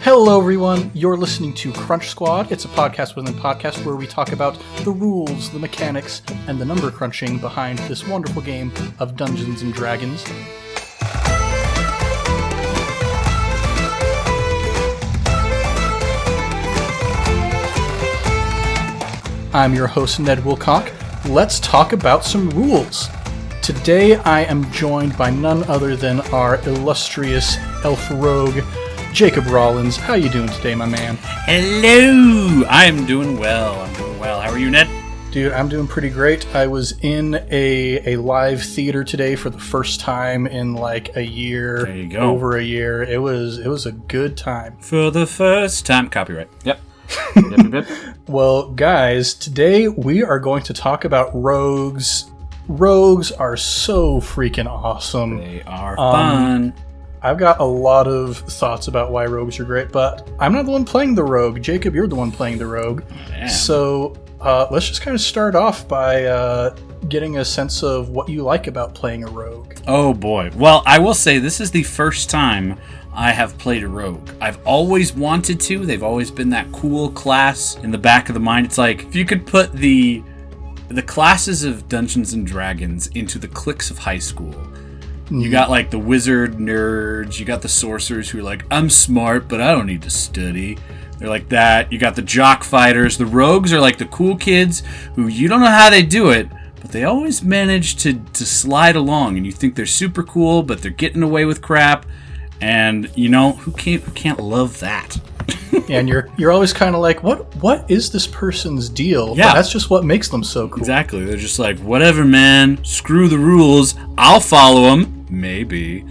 Hello everyone, you're listening to Crunch Squad. It's a podcast within a podcast where we talk about the rules, the mechanics, and the number crunching behind this wonderful game of Dungeons & Dragons. I'm your host, Ned Wilcock. Let's talk about some rules. Today I am joined by none other than our illustrious elf rogue, Jacob Rollins. How you doing today, my man? Hello! I'm doing well. How are you, Ned? Dude, I'm doing pretty great. I was in a live theater today for the first time in like a year. There you go. Over a year. It was a good time. For the first time. Copyright. Yep. Yep. Well, guys, today we are going to talk about rogues. Rogues are so freaking awesome. They are fun. I've got a lot of thoughts about why rogues are great, but I'm not the one playing the rogue. Jacob, you're the one playing the rogue. Damn. So let's just kind of start off by getting a sense of what you like about playing a rogue. Oh boy. Well, I will say this is the first time I have played a rogue. I've always wanted to. They've always been that cool class in the back of the mind. It's like if you could put the classes of Dungeons and Dragons into the cliques of high school. You got like the wizard nerds, you got the sorcerers who are like, I'm smart, but I don't need to study. They're like that. You got the jock fighters. The rogues are like the cool kids who you don't know how they do it, but they always manage to slide along, and you think they're super cool, but they're getting away with crap. And you know, who can't love that? And you're always kind of like, what is this person's deal? Yeah. But that's just what makes them so cool. Exactly. They're just like, whatever, man. Screw the rules. I'll follow them. Maybe.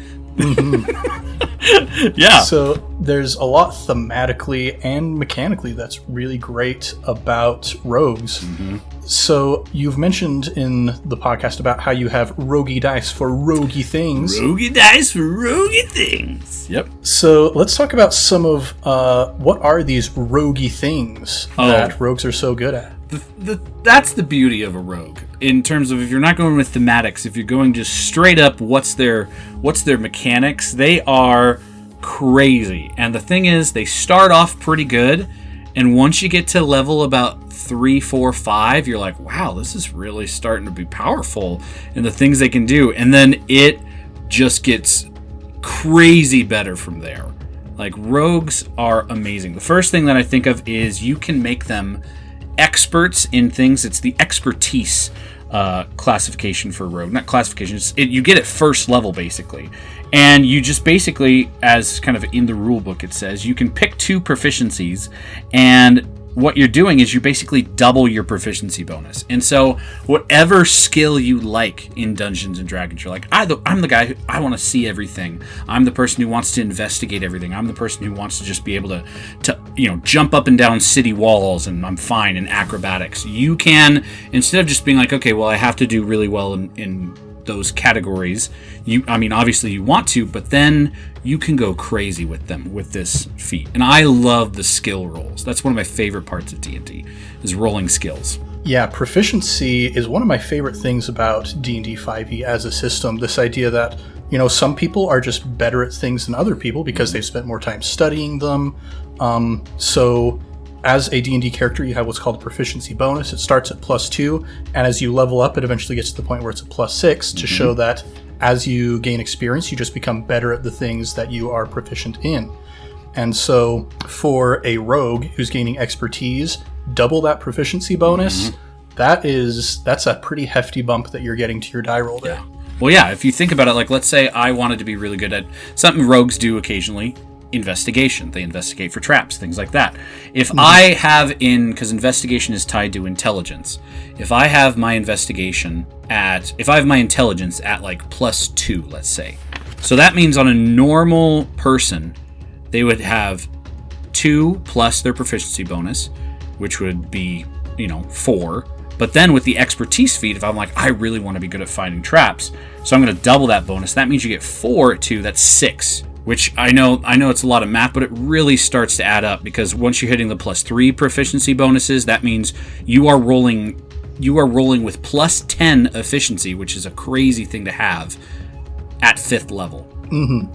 Yeah. So there's a lot thematically and mechanically that's really great about rogues. Mm-hmm. So you've mentioned in the podcast about how you have roguey dice for roguey things. Roguey dice for roguey things. Yep. So let's talk about some of what are these roguey things that rogues are so good at. That's the beauty of a rogue. In terms of if you're not going with thematics, if you're going just straight up, what's their mechanics? They are crazy. And the thing is, they start off pretty good, and once you get to level about 3, 4, 5, you're like, wow, this is really starting to be powerful in the things they can do. And then it just gets crazy better from there. Like, rogues are amazing. The first thing that I think of is you can make them experts in things. It's the expertise classification for rogue. Not classification, you get it first level basically. And you just basically, as kind of in the rule book it says, you can pick 2 proficiencies, and what you're doing is you basically double your proficiency bonus. And so whatever skill you like in Dungeons and Dragons, you're like, I'm the guy who I want to see everything. I'm the person who wants to investigate everything. I'm the person who wants to just be able to jump up and down city walls, and I'm fine in acrobatics. You can, instead of just being like, okay, well, I have to do really well in those categories, obviously you want to, but then you can go crazy with them with this feat. And I love the skill rolls. That's one of my favorite parts of D&D, is rolling skills. Yeah, proficiency is one of my favorite things about D&D 5e as a system. This idea that, some people are just better at things than other people because they've spent more time studying them. So as a D&D character, you have what's called a proficiency bonus. It starts at +2, and as you level up, it eventually gets to the point where it's a +6 to show that as you gain experience, you just become better at the things that you are proficient in. And so for a rogue who's gaining expertise, double that proficiency bonus, that's a pretty hefty bump that you're getting to your die roll there. Yeah. Well, yeah, if you think about it, like let's say I wanted to be really good at something rogues do occasionally, investigation. They investigate for traps, things like that. If I have because investigation is tied to intelligence. If I have my intelligence at like +2, let's say. So that means on a normal person, they would have 2 plus their proficiency bonus, which would be, 4. But then with the expertise feat, if I'm like, I really want to be good at finding traps, so I'm going to double that bonus. That means you get 4 at 2, that's 6. Which I know it's a lot of math, but it really starts to add up, because once you're hitting the +3 proficiency bonuses, that means you are rolling with +10 efficiency, which is a crazy thing to have at 5th level.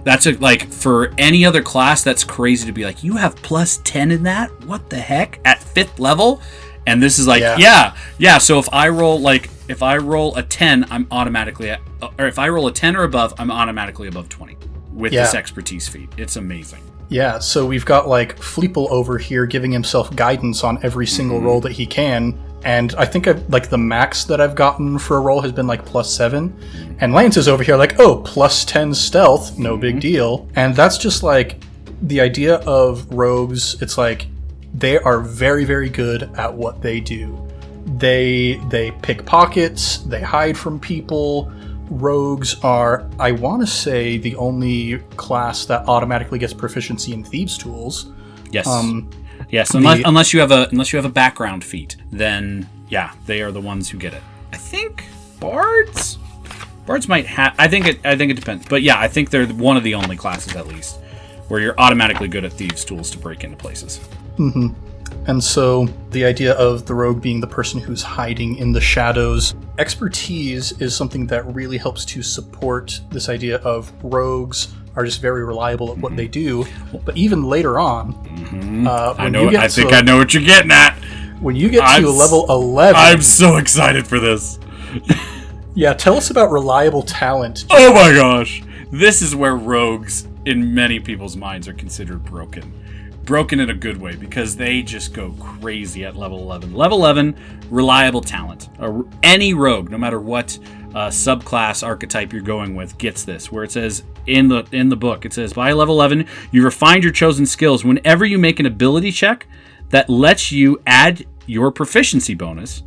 That's like for any other class, that's crazy to be like, you have plus 10 in that? What the heck? At 5th level? And this is like, yeah. So if I roll a 10, I'm automatically or if I roll a 10 or above, I'm automatically above 20 with this expertise feat. It's amazing. Yeah, so we've got like Fleeple over here giving himself guidance on every single roll that he can. And I think the max that I've gotten for a roll has been like plus 7. And Lance is over here like, oh, plus 10 stealth, no big deal. And that's just like the idea of rogues. It's like they are very, very good at what they do. They pick pockets, they hide from people. Rogues are, I want to say, the only class that automatically gets proficiency in thieves' tools. Yes. Yes, unless you have a background feat, then yeah, they are the ones who get it. I think bards might have. I think it depends, but yeah, I think they're one of the only classes at least where you're automatically good at thieves' tools to break into places. Mm-hmm. And so the idea of the rogue being the person who's hiding in the shadows, expertise is something that really helps to support this idea of rogues are just very reliable at what they do. But even later on, I know what you're getting at. When you get to level 11, I'm so excited for this. Yeah, tell us about reliable talent. Oh my gosh, this is where rogues, in many people's minds, are considered broken. Broken in a good way, because they just go crazy at level 11. Level 11, reliable talent. Any rogue, no matter what subclass archetype you're going with, gets this. Where it says in the book, it says by level 11, you refined your chosen skills. Whenever you make an ability check that lets you add your proficiency bonus,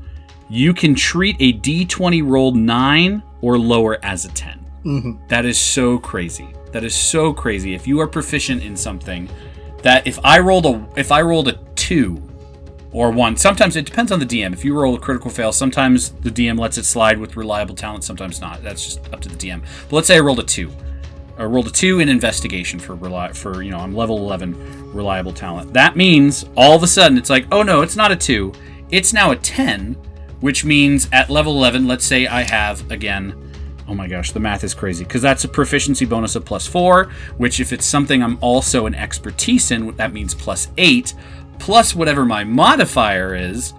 you can treat a D20 roll 9 or lower as a 10. Mm-hmm. That is so crazy. That is so crazy. If you are proficient in something, that if I rolled a 2 or 1, sometimes it depends on the DM. If you roll a critical fail, sometimes the DM lets it slide with reliable talent, sometimes not. That's just up to the DM. But let's say I rolled a 2. I rolled a 2 in investigation for I'm level 11 reliable talent. That means all of a sudden it's like, oh no, it's not a 2. It's now a 10, which means at level 11, let's say I have, again, oh my gosh, the math is crazy, because that's a proficiency bonus of plus 4, which if it's something I'm also an expertise in, that means plus 8, plus whatever my modifier is.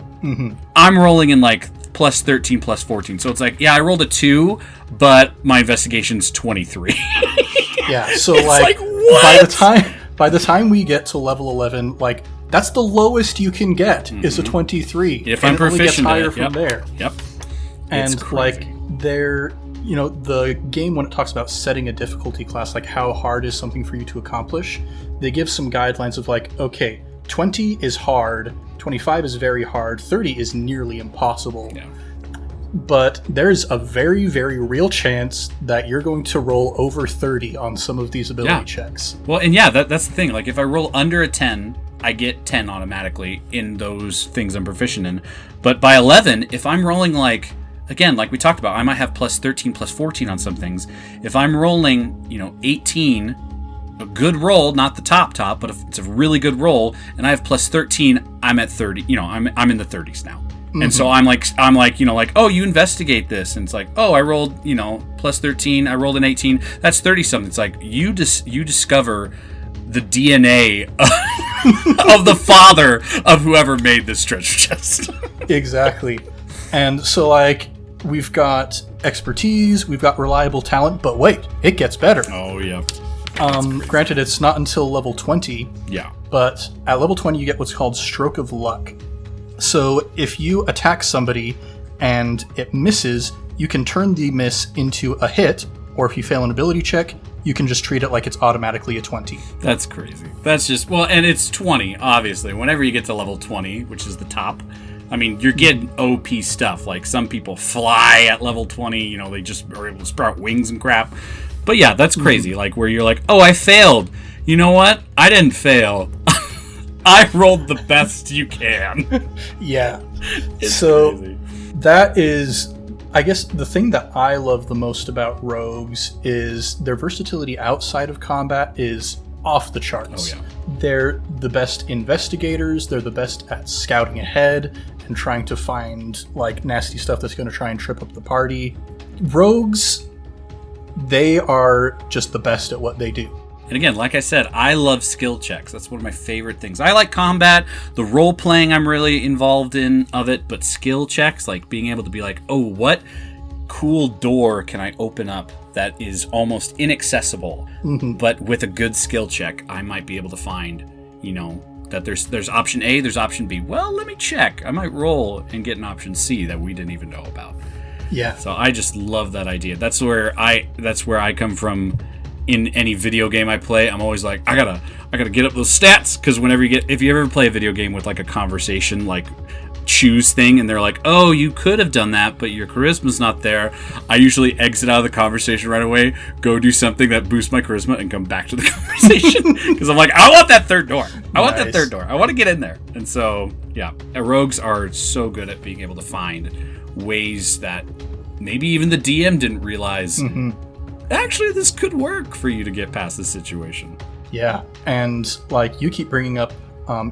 I'm rolling in like plus 13, plus 14. So it's like, yeah, I rolled a 2, but my investigation's 23. Yeah, so like what? by the time we get to level 11, like that's the lowest you can get is a 23. If I'm proficient, it only gets higher from there. Yep. And like the game, when it talks about setting a difficulty class, like how hard is something for you to accomplish, they give some guidelines of like, okay, 20 is hard, 25 is very hard, 30 is nearly impossible. Yeah. But there's a very, very real chance that you're going to roll over 30 on some of these ability checks. Well, and yeah, that's the thing. Like if I roll under a 10, I get 10 automatically in those things I'm proficient in. But by 11, if I'm rolling like, again, like we talked about, I might have plus 13, plus 14 on some things. If I'm rolling, 18, a good roll, not the top, but if it's a really good roll, and I have plus 13, I'm at 30. I'm in the 30s now. And so I'm like, oh, you investigate this, and it's like, oh, I rolled, plus 13, I rolled an 18, that's 30 something. It's like you discover the DNA of the father of whoever made this treasure chest. Exactly. And so like we've got expertise, we've got reliable talent, but wait, it gets better. Oh yeah. Granted, it's not until level 20. Yeah. But at level 20, you get what's called Stroke of Luck. So if you attack somebody and it misses, you can turn the miss into a hit, or if you fail an ability check, you can just treat it like it's automatically a 20. That's crazy. That's just, well, and it's 20, obviously. Whenever you get to level 20, which is the top, I mean, you're getting OP stuff. Like, some people fly at level 20, they just are able to sprout wings and crap. But yeah, that's crazy. Like, where you're like, oh, I failed. You know what? I didn't fail. I rolled the best you can. Yeah. It's so crazy. That is, I guess, the thing that I love the most about rogues is their versatility outside of combat is off the charts. Oh, yeah. They're the best investigators. They're the best at scouting ahead and trying to find like nasty stuff that's going to try and trip up the party. Rogues, they are just the best at what they do. And again, like I said, I love skill checks. That's one of my favorite things. I like combat, the role playing I'm really involved in of it, but skill checks, like being able to be like, oh, what cool door can I open up that is almost inaccessible, but with a good skill check, I might be able to find, that there's option A, there's option B. Well, let me check. I might roll and get an option C that we didn't even know about. Yeah. So I just love that idea. That's where I come from. In any video game I play, I'm always like, I gotta get up those stats, because if you ever play a video game with like a conversation like choose thing, and they're like, oh, you could have done that, but your charisma's not there, I usually exit out of the conversation right away, go do something that boosts my charisma, and come back to the conversation, because I'm like, I want that third door. I want that third door. I want to get in there. And so, yeah, rogues are so good at being able to find ways that maybe even the DM didn't realize. Actually, this could work for you to get past this situation. Yeah, and like you keep bringing up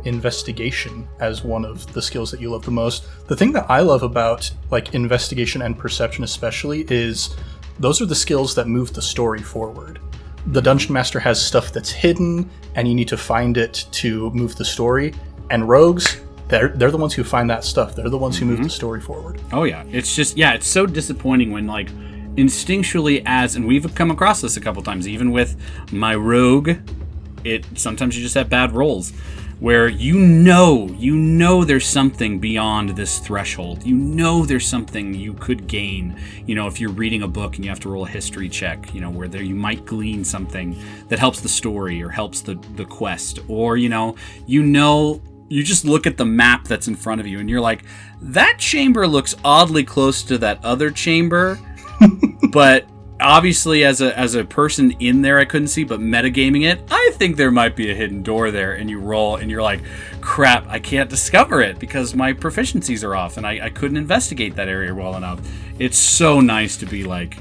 investigation as one of the skills that you love the most. The thing that I love about like investigation and perception especially is those are the skills that move the story forward. The Dungeon Master has stuff that's hidden, and you need to find it to move the story. And rogues, they're the ones who find that stuff. They're the ones who move the story forward. Oh yeah, it's just it's so disappointing when like instinctually and we've come across this a couple times, even with my rogue, sometimes you just have bad rolls where you know there's something beyond this threshold. There's something you could gain, if you're reading a book and you have to roll a history check, where you might glean something that helps the story or helps the quest, or you just look at the map that's in front of you and you're like, that chamber looks oddly close to that other chamber. But obviously, as a person in there, I couldn't see. But metagaming it, I think there might be a hidden door there. And you roll, and you're like, "Crap! I can't discover it because my proficiencies are off, and I couldn't investigate that area well enough." It's so nice to be like,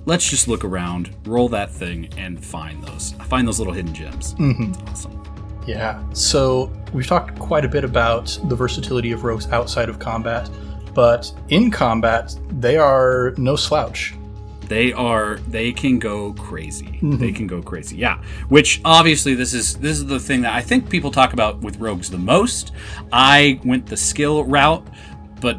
let's just look around, roll that thing, and find those little hidden gems. It's awesome. Yeah. So we've talked quite a bit about the versatility of rogues outside of combat. But in combat, they are no slouch. They can go crazy. They can go crazy. Yeah. Which obviously this is the thing that I think people talk about with rogues the most. I went the skill route, but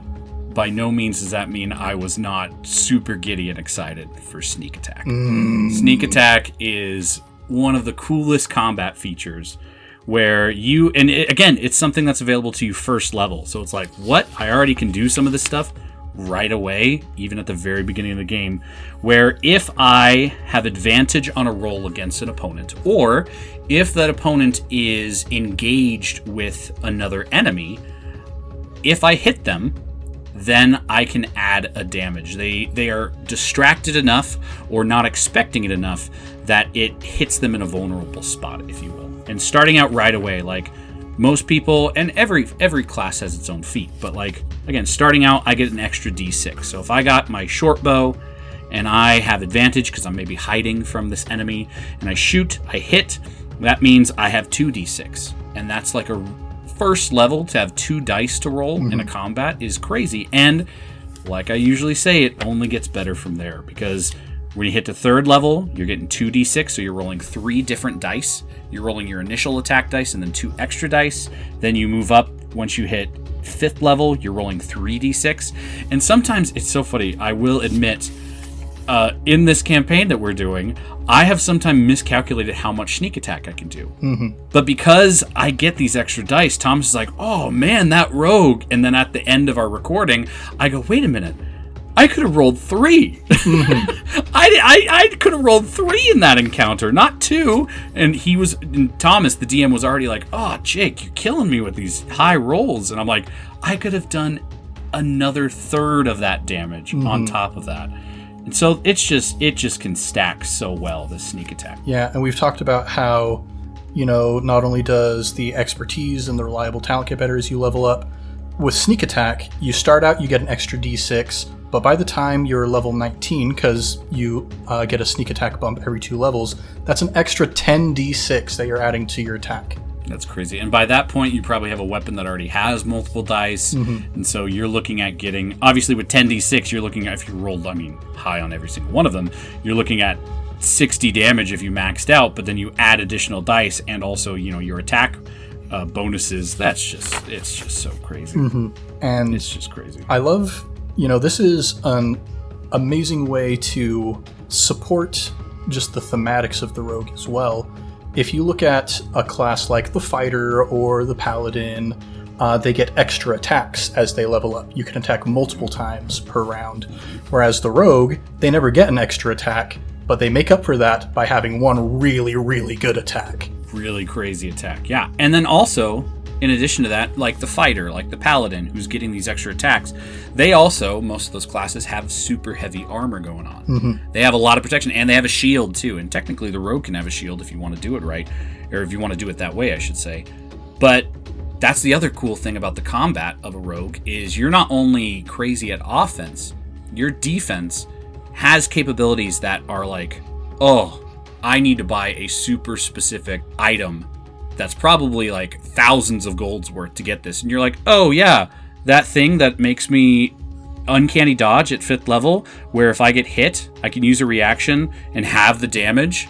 by no means does that mean I was not super giddy and excited for sneak attack. Sneak attack is one of the coolest combat features, where it's something that's available to you first level. So it's like, what? I already can do some of this stuff right away, even at the very beginning of the game, where if I have advantage on a roll against an opponent, or if that opponent is engaged with another enemy, if I hit them, then I can add a damage. They are distracted enough or not expecting it enough that it hits them in a vulnerable spot, if you will. And starting out right away, like most people, and every class has its own feat, but like, again, starting out, I get an extra d6. So if I got my short bow and I have advantage because I'm maybe hiding from this enemy, and I shoot, I hit, that means I have 2d6. And that's like a first level. To have 2 dice to roll in a combat is crazy. And like I usually say, it only gets better from there, because when you hit to 3rd level, you're getting 2d6, so you're rolling 3 different dice. You're rolling your initial attack dice and then 2 extra dice. Then you move up. Once you hit 5th level, you're rolling 3d6. And sometimes, it's so funny, I will admit, in this campaign that we're doing, I have sometimes miscalculated how much sneak attack I can do. But because I get these extra dice, Thomas is like, oh man, that rogue. And then at the end of our recording, I go, wait a minute. I could have rolled 3. I could have rolled 3 in that encounter, not 2. And Thomas, the DM, was already like, oh, Jake, you're killing me with these high rolls. And I'm like, I could have done another 1/3 of that damage on top of that. And so it just can stack so well, this sneak attack. Yeah, and we've talked about how, not only does the expertise and the reliable talent get better as you level up, with sneak attack, you start out, you get an extra d6, but by the time you're level 19, because you get a sneak attack bump every 2 levels, that's an extra 10d6 that you're adding to your attack. That's crazy. And by that point, you probably have a weapon that already has multiple dice. And so you're looking at getting, obviously with 10d6, you're looking at, if you rolled, high on every single one of them, you're looking at 60 damage if you maxed out, but then you add additional dice and also, your attack bonuses. It's just so crazy. And it's just crazy. I love, this is an amazing way to support just the thematics of the rogue as well. If you look at a class like the fighter or the paladin, they get extra attacks as they level up. You can attack multiple times per round. Whereas the rogue, they never get an extra attack, but they make up for that by having one really, really good attack. Really crazy attack, yeah. And then also, in addition to that, like the fighter, like the paladin, who's getting these extra attacks, they also, most of those classes, have super heavy armor going on. They have a lot of protection, and they have a shield, too. And technically, the rogue can have a shield if you want to do it right, or if you want to do it that way, I should say. But that's the other cool thing about the combat of a rogue, is you're not only crazy at offense, your defense has capabilities that are like, oh, I need to buy a super specific item that's probably like thousands of gold's worth to get this. And you're like, oh yeah, that thing that makes me uncanny dodge at 5th level, where if I get hit, I can use a reaction and have the damage.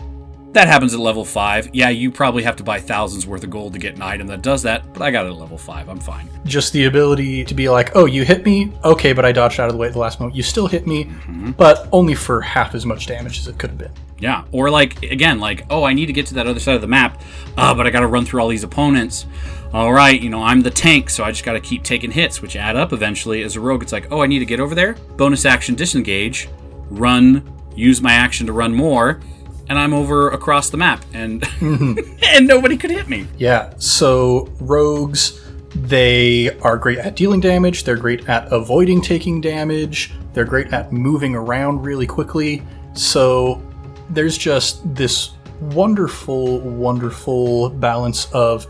That happens at level 5. Yeah, you probably have to buy thousands worth of gold to get an item that does that, but I got it at level 5. I'm fine. Just the ability to be like, oh, you hit me? Okay, but I dodged out of the way at the last moment. You still hit me, but only for half as much damage as it could have been. Yeah, or oh, I need to get to that other side of the map, but I got to run through all these opponents. All right, I'm the tank, so I just got to keep taking hits, which add up eventually. As a rogue, it's like, oh, I need to get over there. Bonus action, disengage, run, use my action to run more, and I'm over across the map, and and nobody could hit me. Yeah, so rogues, they are great at dealing damage, they're great at avoiding taking damage, they're great at moving around really quickly, so there's just this wonderful, wonderful balance of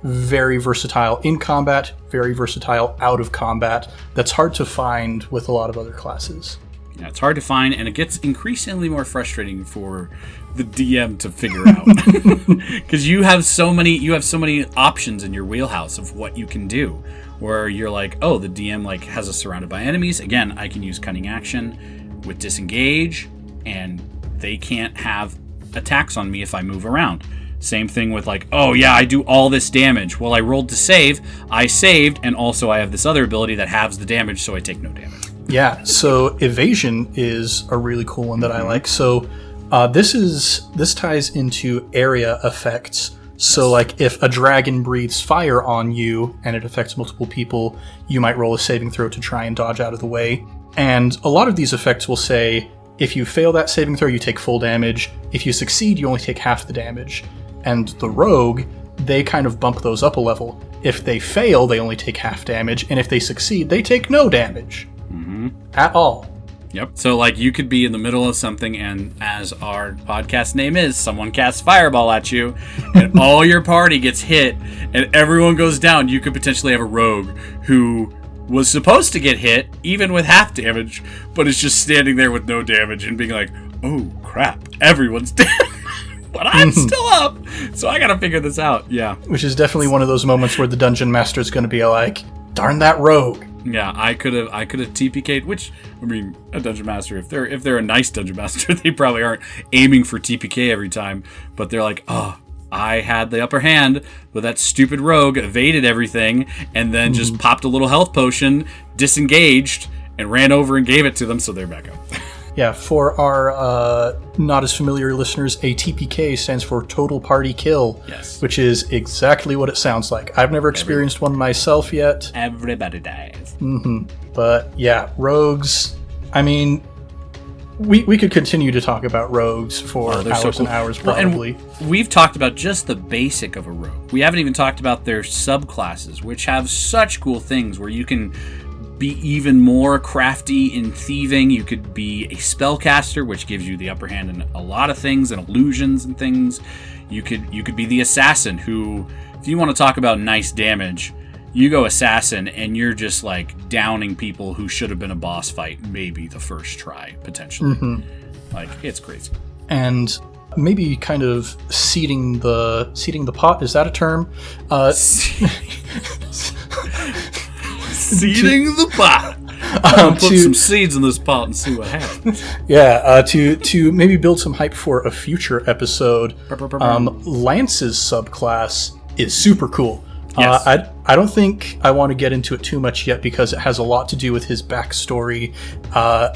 very versatile in combat, very versatile out of combat, that's hard to find with a lot of other classes. Yeah, it's hard to find, and it gets increasingly more frustrating for the DM to figure out, because you have so many options in your wheelhouse of what you can do. Where you're like, oh, the DM has us surrounded by enemies. Again, I can use cunning action with disengage, and they can't have attacks on me if I move around. Same thing with oh yeah, I do all this damage. Well, I rolled to save, I saved, and also I have this other ability that halves the damage, so I take no damage. Yeah, so evasion is a really cool one that I like. So this ties into area effects. So if a dragon breathes fire on you and it affects multiple people, you might roll a saving throw to try and dodge out of the way. And a lot of these effects will say, if you fail that saving throw, you take full damage. If you succeed, you only take half the damage. And the rogue, they kind of bump those up a level. If they fail, they only take half damage. And if they succeed, they take no damage. At all. Yep. So you could be in the middle of something, and as our podcast name is, someone casts fireball at you, and all your party gets hit, and everyone goes down. You could potentially have a rogue who was supposed to get hit, even with half damage, but is just standing there with no damage and being like, oh crap, everyone's dead. But I'm still up, so I gotta figure this out. Yeah. Which is definitely one of those moments where the dungeon master is going to be like, darn that rogue. Yeah, I could have TPK'd, which, a dungeon master, if they're a nice dungeon master, they probably aren't aiming for TPK every time, but they're like, oh, I had the upper hand, but that stupid rogue evaded everything, and then just popped a little health potion, disengaged, and ran over and gave it to them, so they're back up. Yeah, for our not as familiar listeners, a TPK stands for Total Party Kill, yes, which is exactly what it sounds like. I've never experienced one myself yet. Everybody dies. But yeah, rogues, we could continue to talk about rogues for hours and hours, probably. Well, and we've talked about just the basic of a rogue. We haven't even talked about their subclasses, which have such cool things where you can be even more crafty in thieving. You could be a spellcaster, which gives you the upper hand in a lot of things, and illusions and things. You could be the assassin, who, if you want to talk about nice damage, you go assassin and you're just downing people who should have been a boss fight maybe the first try, potentially. It's crazy. And maybe kind of seeding the pot. Is that a term? Seeding the pot. Put some seeds in this pot and see what happens. Yeah, to maybe build some hype for a future episode. Lance's subclass is super cool. Yes. I don't think I want to get into it too much yet because it has a lot to do with his backstory,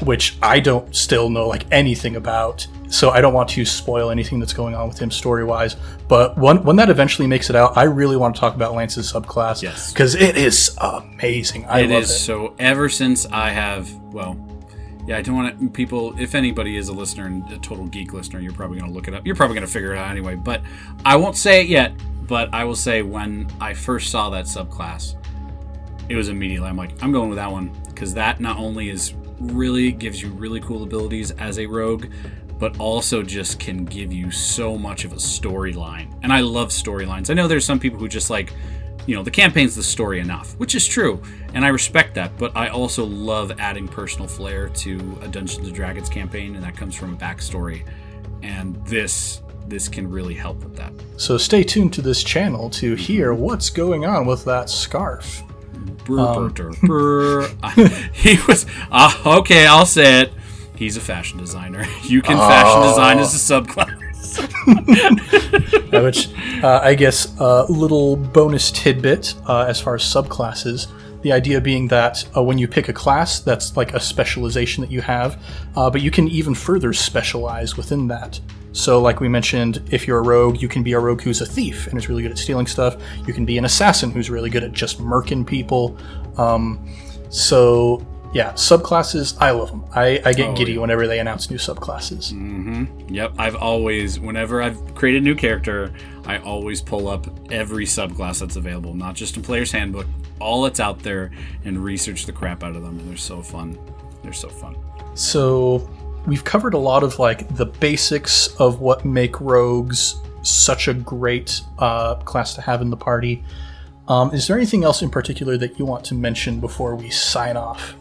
which I don't still know like anything about. So I don't want to spoil anything that's going on with him story-wise. But when that eventually makes it out, I really want to talk about Lance's subclass. Yes. Because it is amazing. I love it. So ever since I have, I don't want people, if anybody is a listener and a total geek listener, you're probably going to look it up. You're probably going to figure it out anyway. But I won't say it yet. But I will say when I first saw that subclass, it was immediately, I'm like, I'm going with that one. Because that not only gives you really cool abilities as a rogue, but also just can give you so much of a storyline. And I love storylines. I know there's some people who just like, the campaign's the story enough, which is true. And I respect that. But I also love adding personal flair to a Dungeons & Dragons campaign. And that comes from a backstory. And this can really help with that. So stay tuned to this channel to hear what's going on with that scarf. He was okay. I'll say it. He's a fashion designer. You can fashion design as a subclass. Which I guess a little bonus tidbit as far as subclasses. The idea being that when you pick a class, that's like a specialization that you have, but you can even further specialize within that. So like we mentioned, if you're a rogue, you can be a rogue who's a thief and is really good at stealing stuff. You can be an assassin who's really good at just murking people. So yeah, subclasses, I love them. I get giddy whenever they announce new subclasses. Mm-hmm. Yep, whenever I've created a new character, I always pull up every subclass that's available, not just in Player's Handbook, all that's out there, and research the crap out of them, and they're so fun. So we've covered a lot of like the basics of what make rogues such a great class to have in the party. Is there anything else in particular that you want to mention before we sign off?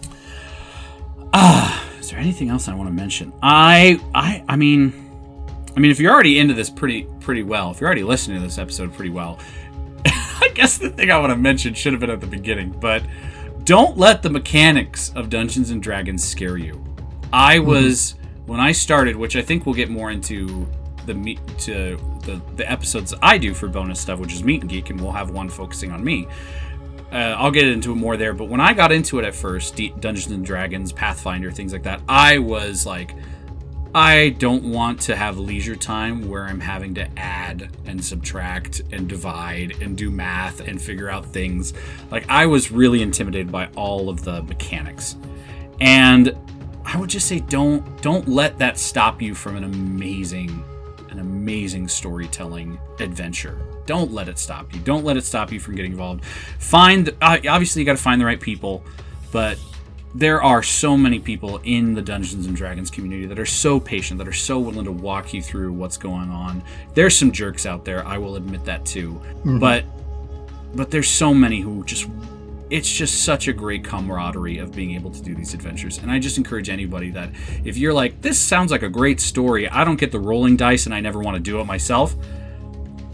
Is there anything else I want to mention? I mean, if you're already into this pretty well, if you're already listening to this episode pretty well, I guess the thing I want to mention should have been at the beginning, but don't let the mechanics of Dungeons and Dragons scare you. I was, when I started, which I think we'll get more into the episodes I do for bonus stuff, which is Meet and Geek, and we'll have one focusing on me. I'll get into it more there, but when I got into it at first, Dungeons and Dragons, Pathfinder, things like that, I was like, I don't want to have leisure time where I'm having to add and subtract and divide and do math and figure out things. Like, I was really intimidated by all of the mechanics. And I would just say don't let that stop you from an amazing storytelling adventure. Don't let it stop you. Don't let it stop you from getting involved. Obviously you got to find the right people, but there are so many people in the Dungeons and Dragons community that are so patient, that are so willing to walk you through what's going on. There's some jerks out there, I will admit that too. Mm-hmm. But there's so many who it's just such a great camaraderie of being able to do these adventures. And I just encourage anybody that if you're like, this sounds like a great story, I don't get the rolling dice and I never want to do it myself,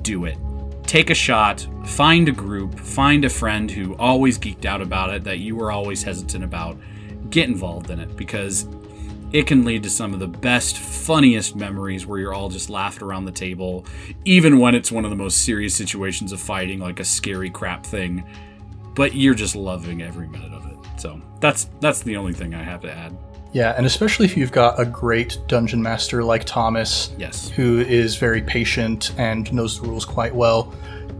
do it. Take a shot, find a group, find a friend who always geeked out about it, that you were always hesitant about. Get involved in it, because it can lead to some of the best, funniest memories where you're all just laughing around the table, even when it's one of the most serious situations of fighting, like a scary crap thing. But you're just loving every minute of it. So that's the only thing I have to add. Yeah, and especially if you've got a great dungeon master like Thomas, yes, who is very patient and knows the rules quite well,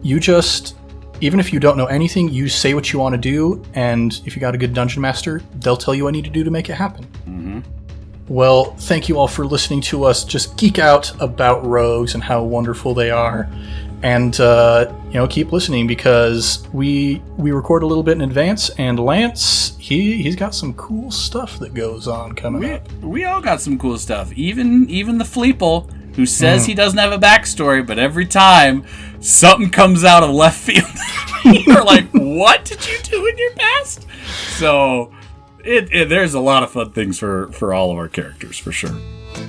you just, even if you don't know anything, you say what you want to do, and if you got a good dungeon master, they'll tell you what you need to do to make it happen. Mm-hmm. Well, thank you all for listening to us just geek out about rogues and how wonderful they are. And, keep listening, because we record a little bit in advance, and Lance, he's got some cool stuff that goes on coming up. We all got some cool stuff. Even the Fleeple, who says he doesn't have a backstory, but every time something comes out of left field, you're like, what did you do in your past? So there's a lot of fun things for all of our characters, for sure.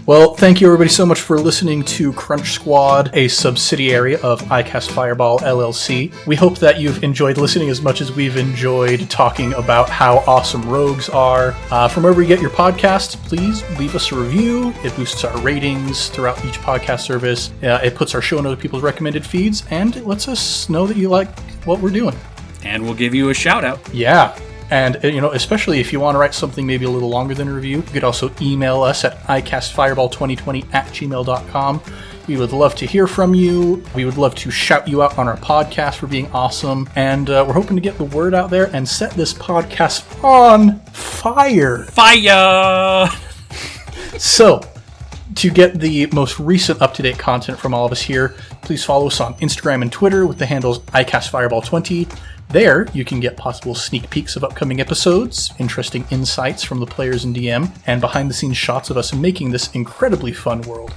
Well, thank you everybody so much for listening to Crunch Squad, a subsidiary of iCast Fireball LLC. We hope that you've enjoyed listening as much as we've enjoyed talking about how awesome rogues are. From wherever you get your podcasts, please leave us a review. It boosts our ratings throughout each podcast service. It puts our show in other people's recommended feeds, and it lets us know that you like what we're doing. And we'll give you a shout out. Yeah. And, especially if you want to write something maybe a little longer than a review, you could also email us at icastfireball2020@gmail.com. We would love to hear from you. We would love to shout you out on our podcast for being awesome. And we're hoping to get the word out there and set this podcast on fire. Fire! So, to get the most recent up-to-date content from all of us here, please follow us on Instagram and Twitter with the handles icastfireball20. There, you can get possible sneak peeks of upcoming episodes, interesting insights from the players and DM, and behind-the-scenes shots of us making this incredibly fun world.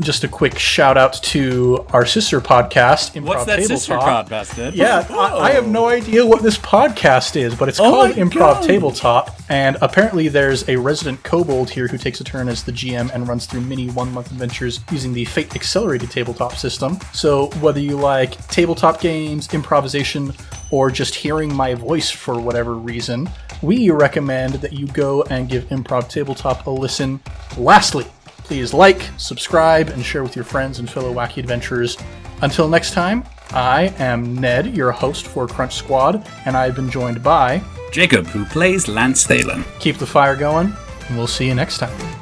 Just a quick shout-out to our sister podcast, Improv What's that Tabletop. sister podcast, Ed? Yeah, I have no idea what this podcast is, but it's called Improv Tabletop, and apparently there's a resident kobold here who takes a turn as the GM and runs through mini one-month adventures using the Fate Accelerated Tabletop system. So whether you like tabletop games, improvisation, or just hearing my voice for whatever reason, we recommend that you go and give Improv Tabletop a listen. Lastly, please like, subscribe, and share with your friends and fellow wacky adventurers. Until next time, I am Ned, your host for Crunch Squad, and I've been joined by Jacob, who plays Lance Thalen. Keep the fire going, and we'll see you next time.